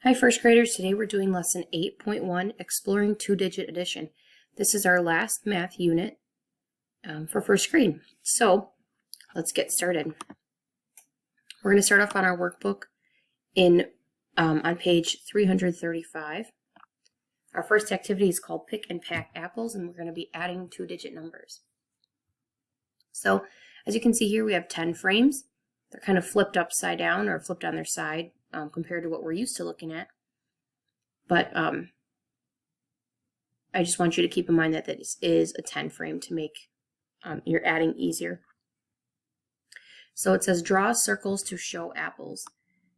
Hi first graders, today we're doing lesson 8.1, Exploring Two-Digit Addition. This is our last math unit for first grade. So let's get started. We're going to start off on our workbook on page 335. Our first activity is called Pick and Pack Apples, and we're going to be adding two-digit numbers. So as you can see here, we have 10 frames. They're kind of flipped upside down or flipped on their side. Compared to what we're used to looking at. But I just want you to keep in mind that this is a 10 frame to make your adding easier. So it says draw circles to show apples.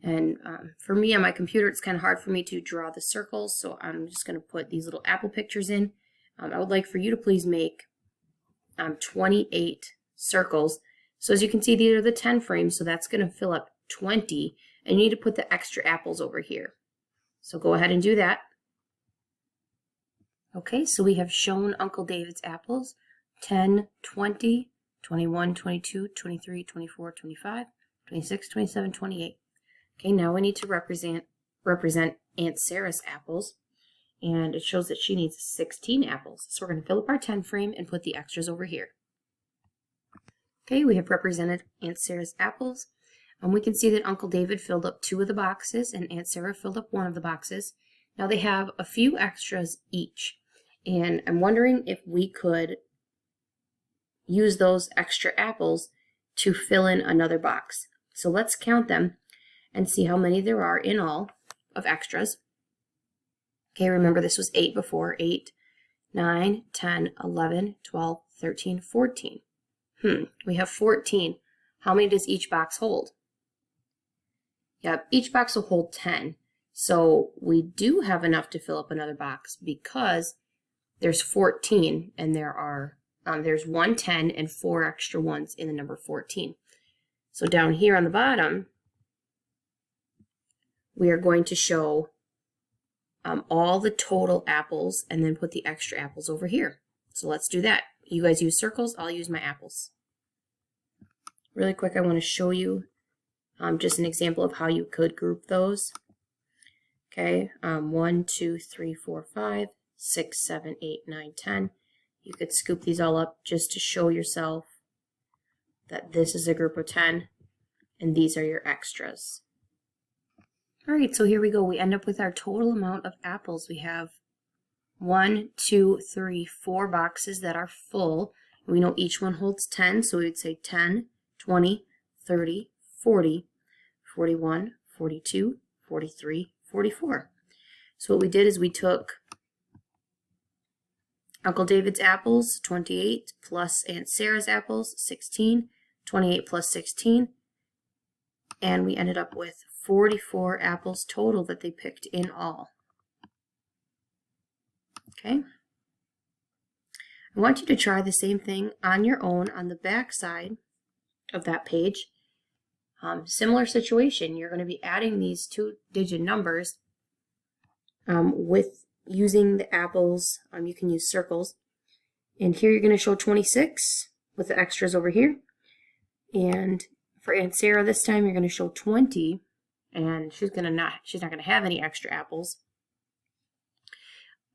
And for me on my computer, it's kind of hard for me to draw the circles, so I'm just going to put these little apple pictures in. I would like for you to please make 28 circles. So as you can see, these are the 10 frames, so that's going to fill up 20. And you need to put the extra apples over here. So go ahead and do that. Okay, so we have shown Uncle David's apples. 10, 20, 21, 22, 23, 24, 25, 26, 27, 28. Okay, now we need to represent Aunt Sarah's apples. And it shows that she needs 16 apples. So we're going to fill up our 10 frame and put the extras over here. Okay, we have represented Aunt Sarah's apples. We can see that Uncle David filled up 2 of the boxes and Aunt Sarah filled up 1 of the boxes. Now they have a few extras each, and I'm wondering if we could use those extra apples to fill in another box. So let's count them and see how many there are in all of extras. Okay, remember this was 8 before. 8, 9, 10, 11, 12, 13, 14. We have 14. How many does each box hold? Yep, each box will hold 10. So we do have enough to fill up another box because there's 14 and there's 1 10 and 4 extra ones in the number 14. So down here on the bottom, we are going to show all the total apples and then put the extra apples over here. So let's do that. You guys use circles, I'll use my apples. Really quick, I want to show you just an example of how you could group those. Okay, 1, 2, 3, 4, 5, 6, 7, 8, 9, 10. You could scoop these all up just to show yourself that this is a group of 10 and these are your extras. All right, so here we go. We end up with our total amount of apples. We have 1, 2, 3, 4 boxes that are full. We know each one holds 10, so we would say 10, 20, 30, 40, 41, 42, 43, 44. So what we did is we took Uncle David's apples, 28, plus Aunt Sarah's apples, 16, 28 plus 16, and we ended up with 44 apples total that they picked in all. Okay. I want you to try the same thing on your own on the back side of that page. Similar situation, you're going to be adding these two-digit numbers with using the apples. You can use circles. And here you're going to show 26 with the extras over here. And for Aunt Sarah this time, you're going to show 20, and she's not going to have any extra apples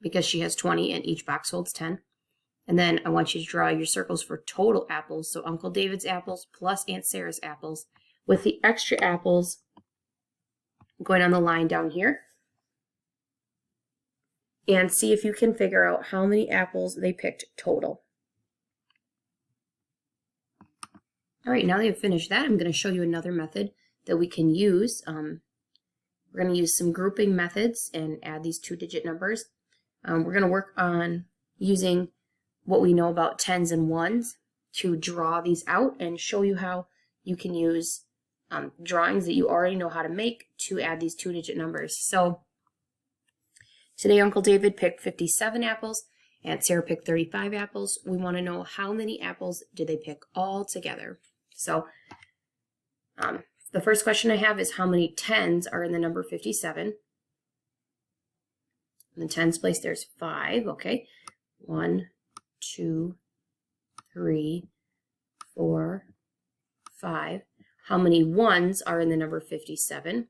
because she has 20 and each box holds 10. And then I want you to draw your circles for total apples. So Uncle David's apples plus Aunt Sarah's apples, with the extra apples going on the line down here. And see if you can figure out how many apples they picked total. All right, now that you've finished that, I'm going to show you another method that we can use. We're going to use some grouping methods and add these two-digit numbers. We're going to work on using what we know about tens and ones to draw these out and show you how you can use drawings that you already know how to make to add these two-digit numbers. So today Uncle David picked 57 apples, Aunt Sarah picked 35 apples. We want to know how many apples did they pick all together. So the first question I have is how many tens are in the number 57? In the tens place there's 5, okay. 1, 2, 3, 4, 5. How many ones are in the number 57?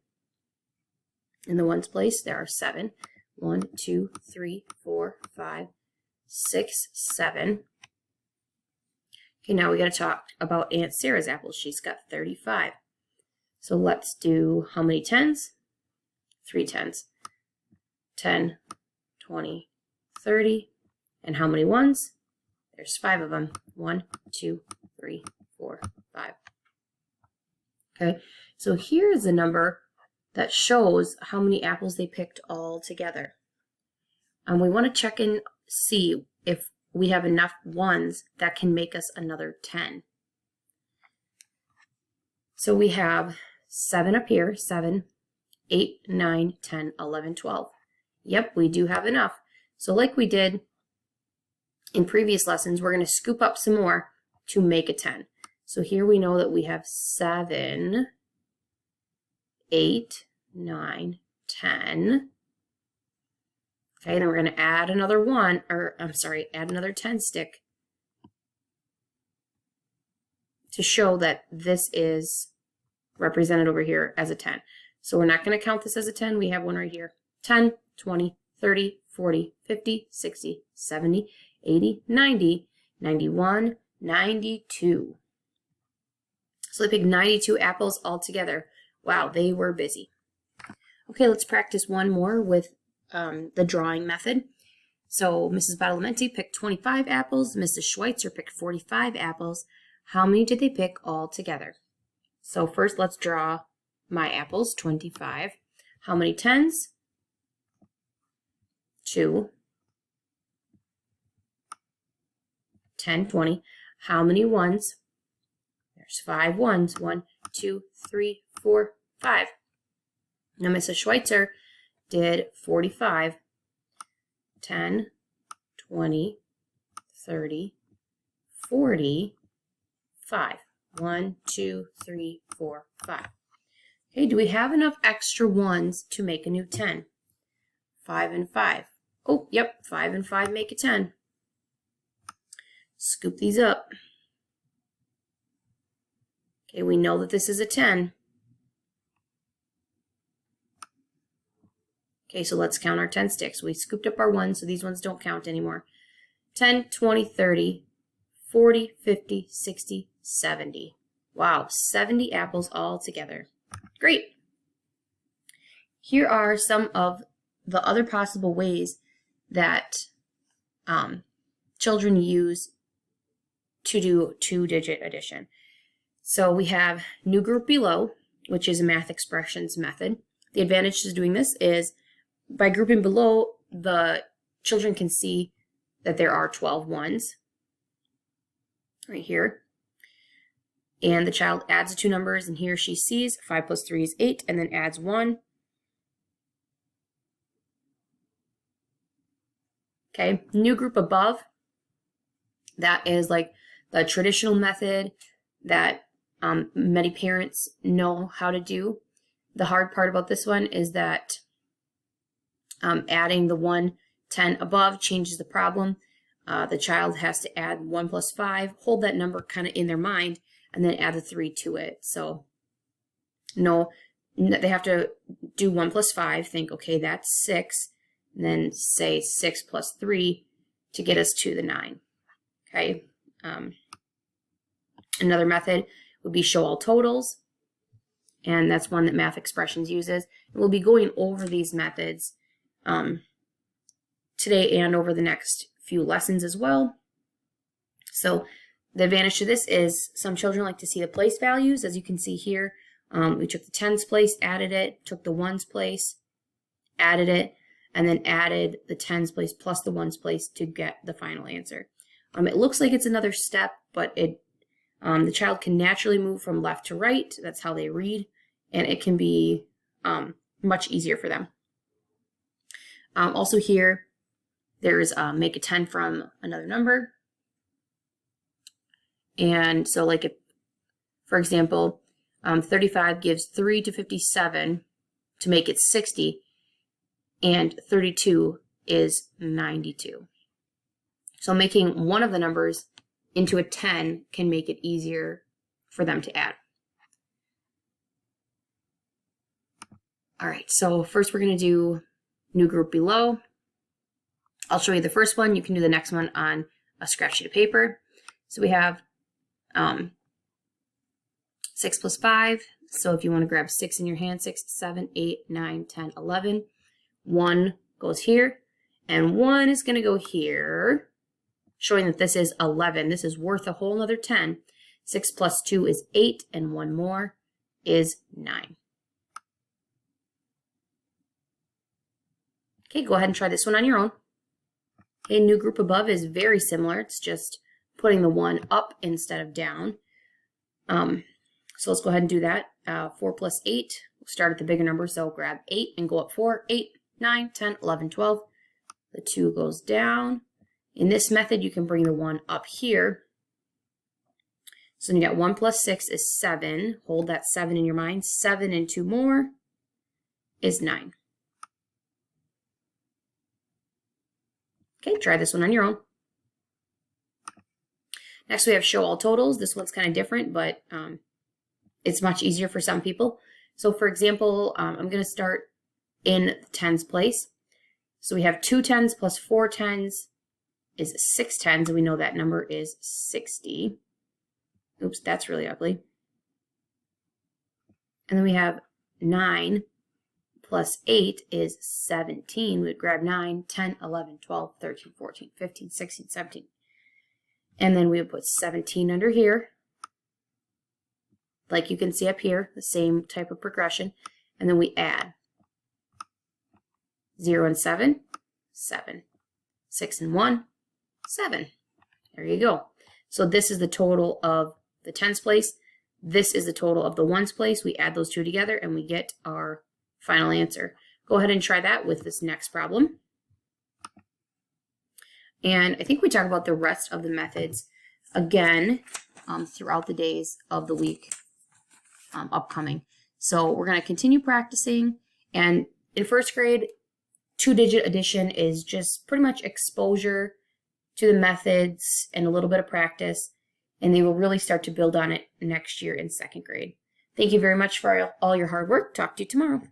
In the ones place, there are 7. 1, 2, 3, 4, 5, 6, 7. Okay, now we got to talk about Aunt Sarah's apples. She's got 35. So let's do how many 10s? 3 10s. 10, 20, 30. And how many 1s? There's 5 of them. 1, 2, 3, 4, 5. Okay, so here is the number that shows how many apples they picked all together. And we want to check and see if we have enough 1s that can make us another 10. So we have 7 up here, 7, 8, 9, 10, 11, 12. Yep, we do have enough. So like we did in previous lessons, we're going to scoop up some more to make a 10. So here we know that we have 7, 8, 9, 10. Okay, then we're going to add another add another 10 stick to show that this is represented over here as a 10. So we're not going to count this as a 10. We have one right here. 10, 20, 30, 40, 50, 60, 70, 80, 90, 91, 92. So they picked 92 apples all together. Wow, they were busy. Okay, let's practice one more with the drawing method. So Mrs. Badalamenti picked 25 apples. Mrs. Schweitzer picked 45 apples. How many did they pick all together? So first let's draw my apples, 25. How many 10s? 2. 10, 20. How many 1s? There's 5 1s. 1, 2, 3, 4, 5. Now Mrs. Schweitzer did 45. 10, 20, 30, 40, 5. 1, 2, 3, 4, 5. Okay, do we have enough extra 1s to make a new 10? 5 and 5. Oh, yep, 5 and 5 make a 10. Scoop these up. Okay, we know that this is a 10. Okay, so let's count our 10 sticks. We scooped up our 1s, so these ones don't count anymore. 10, 20, 30, 40, 50, 60, 70. Wow, 70 apples all together. Great. Here are some of the other possible ways that children use to do 2-digit addition. So we have new group below, which is a math expressions method. The advantage to doing this is by grouping below, the children can see that there are 12 1s right here. And the child adds the two numbers, and he or she sees 5 plus 3 is 8, and then adds 1. Okay, new group above, that is like the traditional method that many parents know how to do. The hard part about this one is that adding the 1 10 above changes the problem. The child has to add 1 plus 5, hold that number kind of in their mind, and then add a 3 to it. So no, they have to do 1 plus 5, think, okay, that's 6, and then say 6 plus 3 to get us to the 9. Okay. Another method would be show all totals, and that's one that Math Expressions uses. And we'll be going over these methods today and over the next few lessons as well. So the advantage to this is some children like to see the place values. As you can see here, we took the 10s place, added it, took the 1s place, added it, and then added the 10s place plus the 1s place to get the final answer. It looks like it's another step, but the child can naturally move from left to right. That's how they read, and it can be much easier for them. Also here, there's make a 10 from another number. And so like if, for example, 35 gives 3 to 57 to make it 60, and 32 is 92. So making one of the numbers into a 10 can make it easier for them to add. All right, so first we're going to do new group below. I'll show you the first one. You can do the next one on a scratch sheet of paper. So we have 6 plus 5. So if you want to grab 6 in your hand, 6, 7, 8, 9, 10, 11. 1 goes here, and 1 is going to go here, showing that this is 11. This is worth a whole nother 10. 6 plus 2 is 8, and 1 more is 9. Okay, go ahead and try this one on your own. Okay, new group above is very similar. It's just putting the 1 up instead of down. So let's go ahead and do that. 4 plus 8. We'll start at the bigger number, so grab 8 and go up 4. 8, 9, 10, 11, 12. The 2 goes down. In this method, you can bring the 1 up here. So you got 1 plus 6 is 7. Hold that 7 in your mind. 7 and 2 more is 9. Okay, try this one on your own. Next, we have show all totals. This one's kind of different, but it's much easier for some people. So for example, I'm going to start in the tens place. So we have 2 tens plus 4 tens is 6 tens, and we know that number is 60. Oops, that's really ugly. And then we have 9 plus 8 is 17. We'd grab 9, 10, 11, 12, 13, 14, 15, 16, 17. And then we would put 17 under here. Like you can see up here, the same type of progression. And then we add 0 and 7, 7. 6 and 1, 7. There you go. So this is the total of the tens place. This is the total of the ones place. We add those two together and we get our final answer. Go ahead and try that with this next problem. And I think we talk about the rest of the methods again throughout the days of the week upcoming. So we're going to continue practicing. And in first grade, 2-digit addition is just pretty much exposure to the methods and a little bit of practice. And they will really start to build on it next year in second grade. Thank you very much for all your hard work. Talk to you tomorrow.